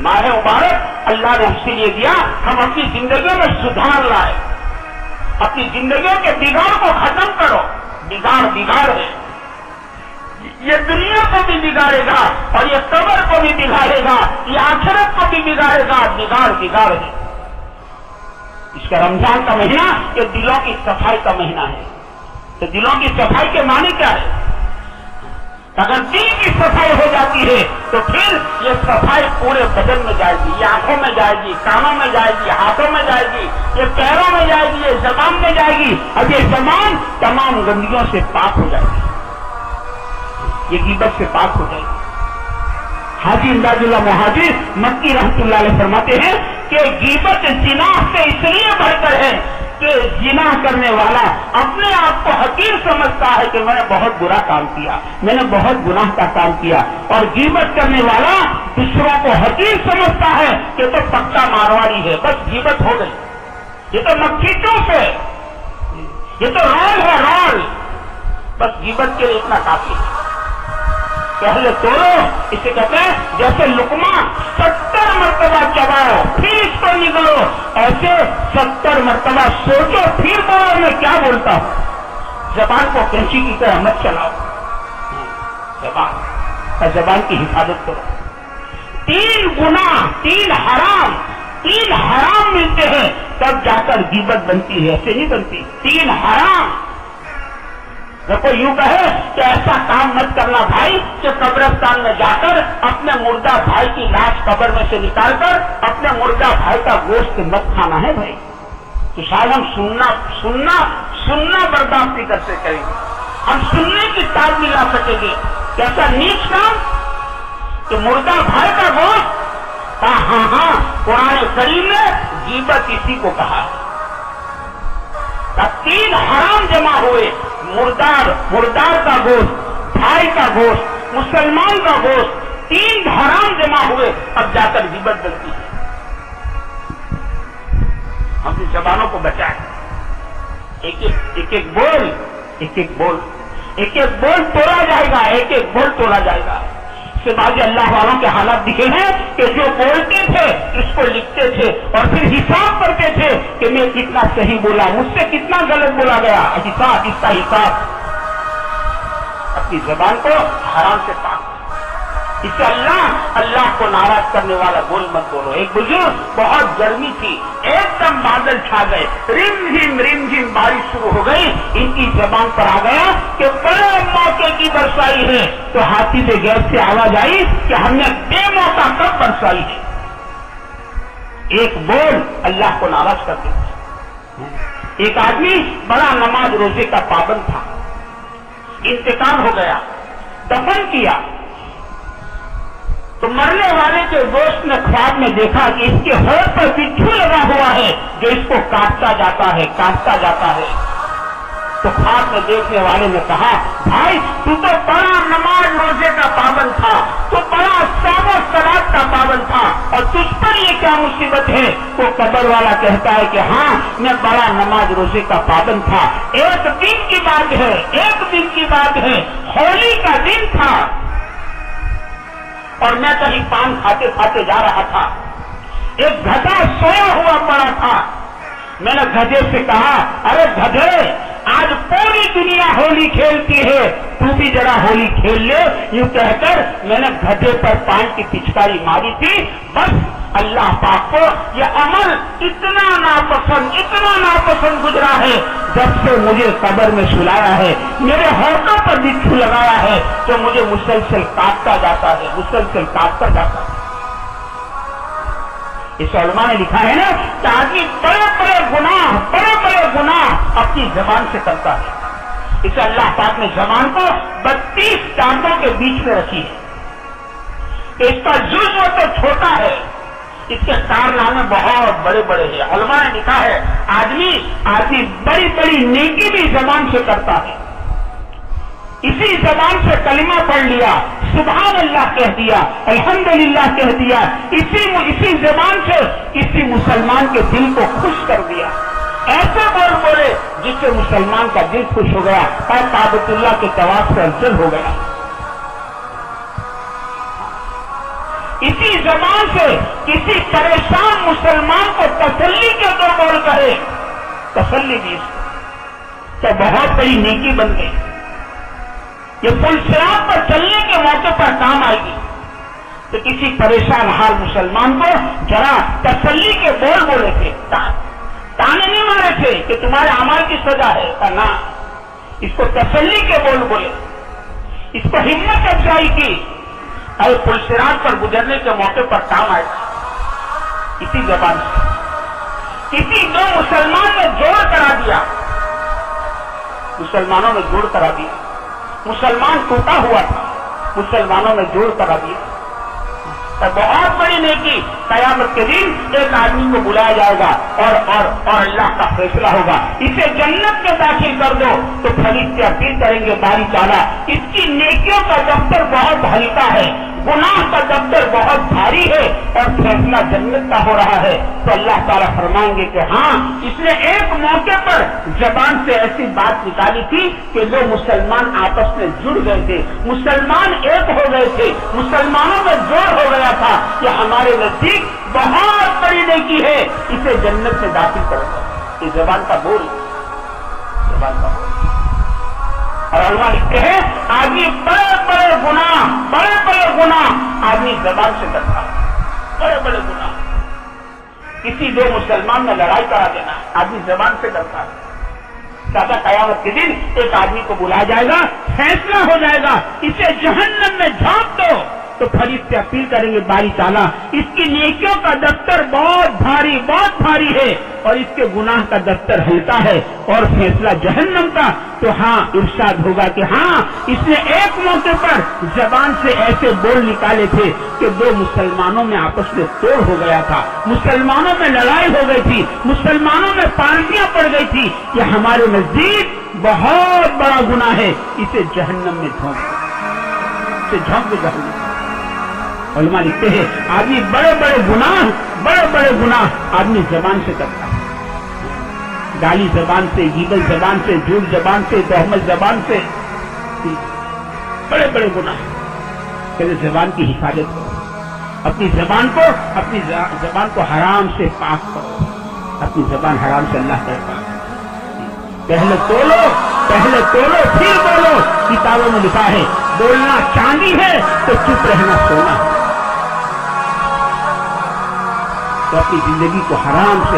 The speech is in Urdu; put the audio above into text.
ماہ مبارک اللہ نے ہم سے یہ دیا ہم اپنی زندگیوں میں سدھار لائے، اپنی زندگیوں کے بگاڑ کو ختم کرو. بگاڑ ہے، یہ دنیا کو بھی بگاڑے گا اور یہ قبر کو بھی بگاڑے گا، یہ آخرت کو بھی بگاڑے گا. بگاڑ ہے. اس کا رمضان کا مہینہ یہ دلوں کی صفائی کا مہینہ ہے. تو دلوں کی صفائی کے معنی کیا ہے؟ اگر دل کی صفائی ہو جاتی ہے تو پھر یہ صفائی پورے بدن میں جائے گی، یہ آنکھوں میں جائے گی، کانوں میں جائے گی، ہاتھوں میں جائے گی، یہ پیروں میں جائے گی، یہ زبان میں جائے گی، اور یہ زبان تمام گندگیوں سے پاک ہو جائے گی، یہ غیبت سے پاک ہو جائے گی. حاجی امداد اللہ مہاجر مکی رحمۃ اللہ علیہ فرماتے ہیں کہ غیبت زنا سے اس لیے بڑھ کر ہے کہ زنا کرنے والا اپنے آپ کو حقیر سمجھتا ہے کہ میں نے بہت برا کام کیا، میں نے بہت گناہ کا کام کیا، اور غیبت کرنے والا دوسروں کو حقیر سمجھتا ہے کہ تو پکا مارواڑی ہے، بس غیبت ہو گئی، یہ تو مکھی چوس ہے، یہ تو رول ہے رول، بس غیبت کے لیے اتنا کافی ہے. پہلے توڑو، اسے کہتے ہیں جیسے لقمہ 70 مرتبہ چباؤ پھر اس کو نگلو، ایسے 70 مرتبہ سوچو پھر بولو میں کیا بولتا ہوں. زبان کو کینچی کی طرح مت چلاؤ، زبان کی حفاظت کرو. 3 گناہ 3 حرام ملتے ہیں تب جا کر غیبت بنتی ہے، ایسے نہیں بنتی. 3 حرام. کوئی یوں کہے کہ ایسا کام مت کرنا بھائی کہ قبرستان میں جا کر اپنے مردہ بھائی کی لاش قبر میں سے نکال کر اپنے مردہ بھائی کا گوشت مت کھانا ہے بھائی، تو شاید ہم سننا برداشت نہیں کر سکیں گے، ہم سننے کی تاب نہیں لا سکیں گے. کیسا نیچ کام کہ مردہ بھائی کا گوشت. ہاں قرآن کریم نے غیبت اسی کو کہا. 3 حرام جمع ہوئے، مردار کا گوشت، بھائی کا گوشت، مسلمان کا گوشت، 3 حرام جمع ہوئے، اب جا کر غیبت بنتی ہے. ہم اپنی زبانوں کو بچائیں. ایک بول توڑا جائے گا، ایک بول توڑا جائے گا. اس کے بعد اللہ والوں کے حالات دکھے ہیں کہ جو بولتے تھے اس کو لکھتے تھے اور پھر حساب کرتے تھے کہ میں کتنا صحیح بولا، مجھ سے کتنا غلط بولا گیا. حساب، اس کا حساب. اپنی زبان کو حرام سے پاک. اس سے اللہ کو ناراض کرنے والا بول مت بولو. ایک بزرگ، بہت گرمی تھی، ایک دم بادل چھا گئے، رم جھم بارش شروع ہو گئی. ان کی زبان پر آ گیا کہ بڑے موقع کی برسائی ہے، تو ہاتھی سے غیر سے آواز آئی کہ ہم نے بے موقع کب برسائی ہے. ایک بول اللہ کو ناراض کر دیتا. ایک آدمی بڑا نماز روزے کا پابند تھا، انتقال ہو گیا، دفن کیا تو مرنے والے کے دوست نے خواب میں دیکھا کہ اس کے ہونٹ پر بچھو لگا ہوا ہے جو اس کو کاٹتا جاتا ہے. تو خواب میں دیکھنے والے نے کہا بھائی تو بڑا نماز روزے کا پابند تھا، تو بڑا صوم و صلات کا پابند تھا، اور تجھ پر یہ کیا مصیبت ہے؟ تو قبر والا کہتا ہے کہ ہاں میں بڑا نماز روزے کا پابند تھا. ایک دن کی بات ہے، ہولی کا دن تھا اور میں کہیں پان کھاتے جا رہا تھا. ایک گدھا سویا ہوا پڑا تھا. میں نے گدھے سے کہا ارے گدھے، آج پوری دنیا ہولی کھیلتی ہے، تو بھی ذرا ہولی کھیل لے. یوں کہہ کر میں نے گدھے پر پان کی پچکاری ماری تھی. بس اللہ پاک کو یہ عمل اتنا ناپسند گزرا ہے جب سے مجھے قبر میں سلایا ہے، میرے ہونٹوں پر بچھو لگایا ہے، تو مجھے مسلسل کاٹتا جاتا ہے. اس علماء نے لکھا ہے نا کہ آدمی بڑے گناہ اپنی زبان سے کرتا ہے. اسے اللہ پاک نے زبان کو 32 ٹانگوں کے بیچ میں رکھی ہے کہ اس کا جزو تو چھوٹا ہے، اس کے کارنامے بہت بڑے ہیں. علماء نے لکھا ہے آدمی بڑی نیکی بھی زبان سے کرتا ہے. اسی زبان سے کلمہ پڑھ لیا، سبحان اللہ کہہ دیا، الحمدللہ کہہ دیا، اسی زبان سے کسی مسلمان کے دل کو خوش کر دیا. ایسے بولے جس سے مسلمان کا دل خوش ہو گیا اور کعبۃ اللہ کے طواف سے افضل ہو گیا. اسی زبان سے کسی پریشان مسلمان کو تسلی کے دو بول کہے، تسلی دی اس کو، تو بہت بڑی نیکی بن گئی. یہ پل صراط پر چلنے کے موقع پر کام آئے گی. تو کسی پریشان حال مسلمان کو ذرا تسلی کے بول بولے تھے، تانے نہیں مارے تھے کہ تمہارے اعمال کی سزا ہے، نہ، اس کو تسلی کے بول بولے، اس کو ہمت افزائی کی، اور پل صراط پر گزرنے کے موقع پر کام آئے گا. اسی زبان سے کسی دو مسلمان نے جوڑ کرا دیا، مسلمانوں نے جوڑ کرا دیا. مسلمان ٹوٹا ہوا تھا، مسلمانوں نے جوڑ کرا دیا. بہت بڑی نیکی. قیامت کے دن ایک آدمی کو بلایا جائے گا اور اللہ کا فیصلہ ہوگا، اسے جنت میں داخل کر دو. تو فرشتے اپیل کریں گے باری تعالیٰ، اس کی نیکیوں کا دفتر بہت ہلکا ہے، گناہ کا دفتر بہت بھاری ہے، اور فیصلہ جنت کا ہو رہا ہے. تو اللہ تعالیٰ فرمائیں گے کہ ہاں، اس نے ایک موقع پر زبان سے ایسی بات نکالی تھی کہ جو مسلمان آپس میں جڑ گئے تھے، مسلمان ایک ہو گئے تھے، مسلمانوں میں جوڑ ہو گیا تھا کہ ہمارے نزدیک بہت بڑی نیکی ہے، اسے جنت میں داخل کر دو. یہ زبان کا بول، زبان کا بول. اور علماء لکھتے ہیں آدمی بڑے بڑے گناہ آدمی زبان سے کرتا ہے، بڑے بڑے گناہ. کسی دو مسلمان میں لڑائی کرا دینا آدمی زبان سے کرتا ہے. دادا قیامت کے دن ایک آدمی کو بلایا جائے گا، فیصلہ ہو جائے گا، اسے جہنم میں جھونک دو. تو فرشتے اپیل کریں گے باری تعالیٰ، اس کی نیکیوں کا دفتر بہت بھاری ہے، اور اس کے گناہ کا دفتر ہلکا ہے، اور فیصلہ جہنم کا. تو ہاں، ارشاد ہوگا کہ ہاں، اس نے ایک موقع پر زبان سے ایسے بول نکالے تھے کہ دو مسلمانوں میں آپس میں توڑ ہو گیا تھا، مسلمانوں میں لڑائی ہو گئی تھی، مسلمانوں میں پارٹیاں پڑ گئی تھی کہ ہمارے نزدیک بہت بڑا گناہ ہے، اسے جہنم میں جھونک دو جہنم. علماء لکھتے ہیں آدمی بڑے بڑے گناہ آدمی زبان سے کرتا ہے. گالی زبان سے، غیبت زبان سے، جھوٹ زبان سے، تہمت زبان سے، بڑے بڑے گناہ. پہلے زبان کی حفاظت کرو، اپنی زبان کو حرام سے پاک کرو. اپنی زبان حرام سے اللہ کا پاک. پہلے تولو پھر بولو. کتابوں میں لکھا ہے بولنا چاندی ہے تو چپ رہنا سونا ہے. تو اپنی زندگی کو حرام سے